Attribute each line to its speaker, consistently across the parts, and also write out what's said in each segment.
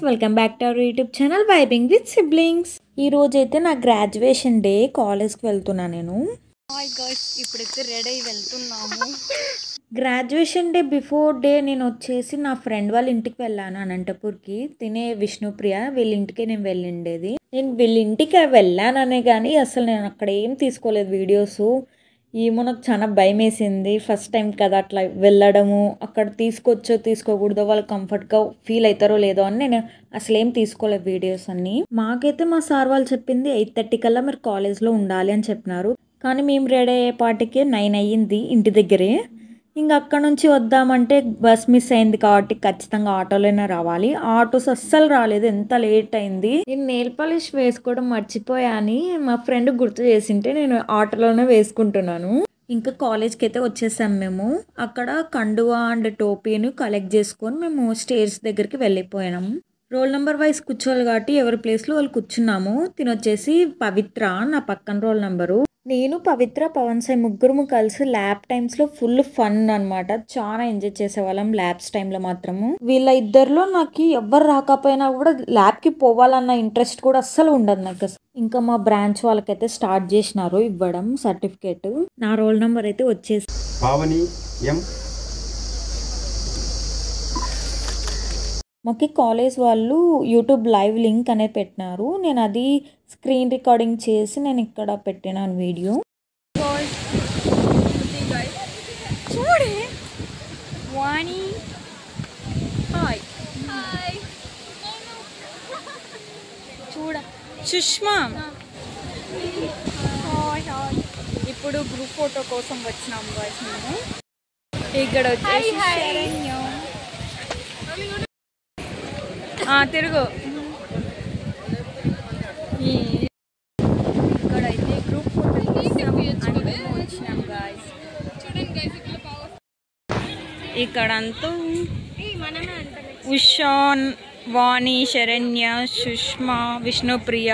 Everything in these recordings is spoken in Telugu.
Speaker 1: Welcome back to our YouTube channel vibing with siblings. ఈ రోజు అయితే నా గ్రాడ్యుయేషన్ డే, కాలేజ్కి వెళ్తున్నా నేను.
Speaker 2: హాయ్ గైస్, ఇప్పుడైతే రెడీ అయి వెళ్తున్నాము.
Speaker 1: గ్రాడ్యుయేషన్ డే బిఫోర్ డే నేను వచ్చేసి నా ఫ్రెండ్ వాళ్ళ ఇంటికి వెళ్ళాను, అనంతపూర్కి. తినే విష్ణుప్రియ వీళ్ళ ఇంటికి నేను వెళ్ళిండేది. నేను వీళ్ళ ఇంటికి వెళ్ళాననే కానీ అసలు నేను అక్కడ ఏం తీసుకోలేదు వీడియోస్. ఏమో నాకు చాలా భయం వేసింది. ఫస్ట్ టైం కదా అట్లా వెళ్ళడము, అక్కడ తీసుకోవచ్చో తీసుకోకూడదో, వాళ్ళు కంఫర్ట్గా ఫీల్ అవుతారో లేదో అని నేను అసలు ఏం తీసుకోలేదు వీడియోస్ అన్నీ. మాకైతే మా సార్ వాళ్ళు చెప్పింది 8:30 కల్లా మీరు కాలేజ్లో ఉండాలి అని చెప్పినారు. కానీ మేము రెడీ అయ్యేపాటికే 9 అయ్యింది ఇంటి దగ్గరే. ఇంకా అక్కడ నుంచి వద్దామంటే బస్ మిస్ అయింది కాబట్టి ఖచ్చితంగా ఆటోలోనే రావాలి. ఆటోస్ అస్సలు రాలేదు, ఎంత లేట్ అయింది. నేను నెయిల్ పాలిష్ వేసుకోవడం మర్చిపోయా అని మా ఫ్రెండ్ గుర్తు చేసింటే నేను ఆటోలోనే వేసుకుంటున్నాను. ఇంకా కాలేజ్కి అయితే వచ్చేసాం మేము. అక్కడ కండువా అండ్ టోపీని కలెక్ట్ చేసుకొని మేము స్టేజ్ దగ్గరికి వెళ్ళిపోయాము. రోల్ నెంబర్ వైజ్ కూర్చోవాలి కాబట్టి ఎవరి ప్లేస్లో వాళ్ళు కూర్చున్నాము. తినొచ్చేసి పవిత్ర నా పక్కన రోల్ నెంబరు. నేను పవిత్ర పవన్ సాయి ముగ్గురు కలిసి ల్యాబ్ టైమ్స్లో ఫుల్ ఫన్ అనమాట. చాలా ఎంజాయ్ చేసేవాళ్ళం ల్యాబ్స్ టైంలో మాత్రము. వీళ్ళ ఇద్దరిలో నాకు ఎవరు రాకపోయినా కూడా ల్యాబ్కి పోవాలన్న ఇంట్రెస్ట్ కూడా అస్సలు ఉండదు నాకు. ఇంకా మా బ్రాంచ్ వాళ్ళకైతే స్టార్ట్ చేసినారు ఇవ్వడం సర్టిఫికేట్. నా రోల్ నెంబర్ అయితే వచ్చేసి పావని ఎం. మాకు కాలేజ్ వాళ్ళు యూట్యూబ్ లైవ్ లింక్ అనేది పెట్టినారు. నేను అది స్క్రీన్ రికార్డింగ్ చేసి నేను ఇక్కడ పెట్టినాను వీడియో.
Speaker 2: చూడే వాణి, హాయ్ చూడ సుష్మా, ఇప్పుడు గ్రూప్ ఫోటో కోసం వచ్చినాం గాయ్స్ మేము. ఇక్కడ వచ్చేసి తిరుగు. ఇక్కడైతే గ్రూప్ ఫోటో వచ్చినాం గాయ్స్. ఇక్కడంతా ఉషాన్, వాణి, శరణ్య, సుష్మా, విష్ణుప్రియ,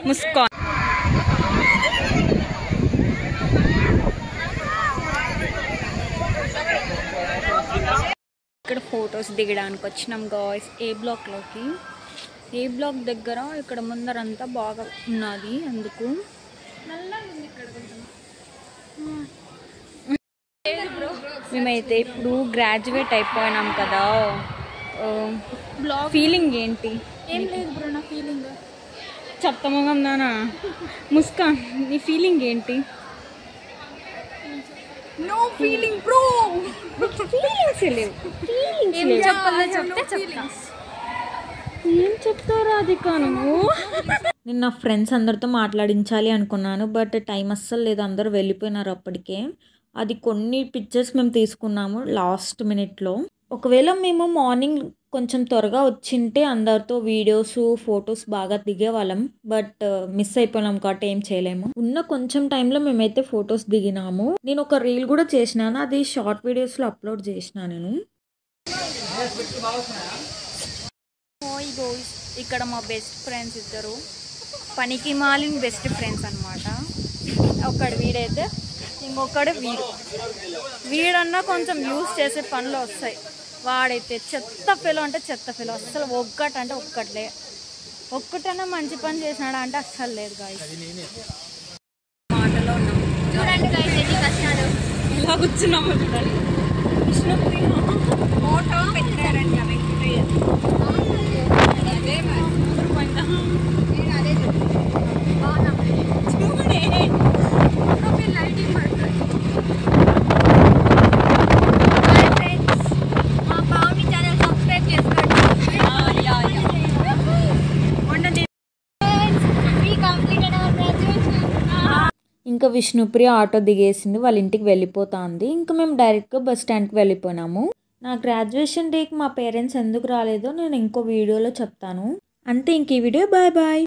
Speaker 2: ముస్కాన్. ఇక్కడ ఫొటోస్ దిగడానికి వచ్చినాం గాయ్స్ ఏ బ్లాక్లోకి. ఏ బ్లాక్ దగ్గర ఇక్కడ ముందరంతా బాగా ఉన్నది, అందుకు మేమైతే ఇప్పుడు గ్రాడ్యుయేట్ అయిపోయినాం కదా. ఫీలింగ్ ఏంటి?
Speaker 3: ఏం లేదు బ్రో, నా ఫీలింగ్
Speaker 2: చెప్తామో నానా. ముస్కాన్, నీ ఫీలింగ్ ఏంటి?
Speaker 3: No feeling bro.
Speaker 2: ఫీలింగ్స్ లేవు. ఏం చెప్తారా అది నువ్వు?
Speaker 1: నేను నా ఫ్రెండ్స్ అందరితో మాట్లాడించాలి అనుకున్నాను, బట్ టైం అస్సలు లేదు, అందరూ వెళ్ళిపోయినారు అప్పటికే. అది కొన్ని పిక్చర్స్ మేము తీసుకున్నాము లాస్ట్ మినిట్లో. ఒకవేళ మేము మార్నింగ్ కొంచెం త్వరగా వచ్చింటే అందరితో వీడియోస్ ఫొటోస్ బాగా దిగేవాళ్ళం, బట్ మిస్ అయిపోయినాం కాబట్టి ఏం చేయలేము. ఉన్న కొంచెం టైంలో మేమైతే ఫొటోస్ దిగినాము. నేను ఒక రీల్ కూడా చేసినాను, అది షార్ట్ వీడియోస్లో అప్లోడ్ చేసిన నేను.
Speaker 2: ఇక్కడ మా బెస్ట్ ఫ్రెండ్స్ ఇద్దరు, పనికి మాలిన బెస్ట్ ఫ్రెండ్స్ అనమాట. ఒకడు వీడైతే, ఇంకొకడు వీడన్నా కొంచెం యూజ్ చేసే పనులు వస్తాయి. వాడైతే చెత్త ఫెలో అంటే చెత్త ఫెలో, అస్సలు ఒక్కటంటే ఒక్కట్లే. ఒక్కటన్నా మంచి పని చేసినాడా అంటే అస్సలు లేదు గాయ్స్. మాటలో ఉన్నాం చూడండి గాయ్స్, ఎన్ని కష్టాలు ఇలా కూర్చున్నాము చూడండి. విష్ణుప్రియ ఫోటో పెట్టారండి.
Speaker 1: ఇంకా విష్ణుప్రియ ఆటో దిగేసింది, వాళ్ళ ఇంటికి వెళ్ళిపోతుంది. ఇంకా మేము డైరెక్ట్గా బస్ స్టాండ్కి వెళ్ళిపోయినాము. నా గ్రాడ్యుయేషన్ డేకి మా పేరెంట్స్ ఎందుకు రాలేదో నేను ఇంకో వీడియోలో చెప్తాను. అంతే, ఇంక ఈ వీడియో బాయ్ బాయ్.